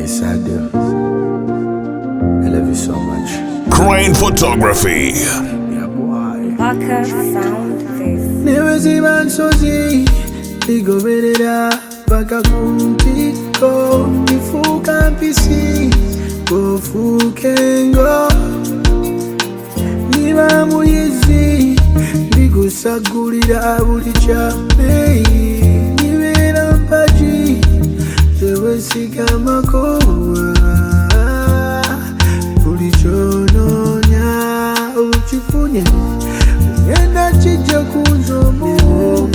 Yes, I do. I love you so much. Crane Photography. Yeah, boy. Parker found this. Never see man so see. Pigo venera, baka kumpiko. Ifu kampisi, go fukengo. Niba muyizi, bigo sagulira buli chape. Nibera mpaji, tewe sikamakowa. Buli chononya uchifunye. Yenda chije kunzomu.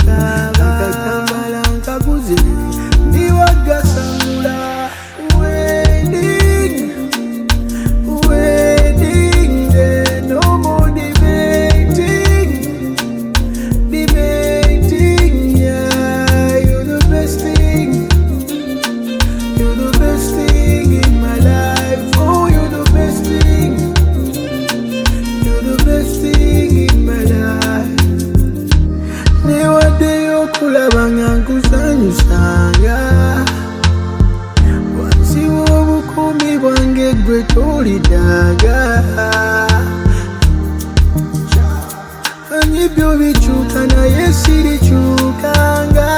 Kampala nkabuze. Ndiwaga sangula. Wedding day, no more debating, yeah. You're the best thing in my life. Oh, you're the best thing in my life. Newadde yokulabanga nkusanyusanga. Wansiwa obukumi bwange gwe toliddaga. Manyi byo bikyuka naye sirikyukanga.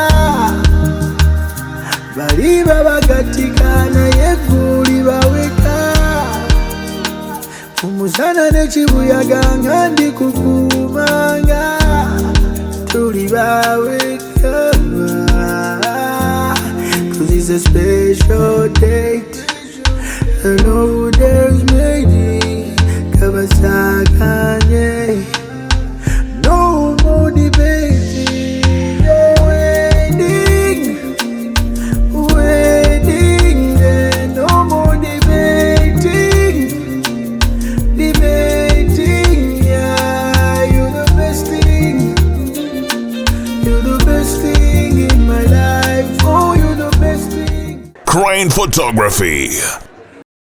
Bali babagatika naye guli baweka. Umusana n'ekibuyaga nga ndi kukumanga. Tuli baweka. 'Cause it's a special date. I know there's maybe Kabasakanye. No more debating. Wedding, yeah. No more debating, yeah. You're the best thing in my life. Oh, you're the best thing. Crane Photography.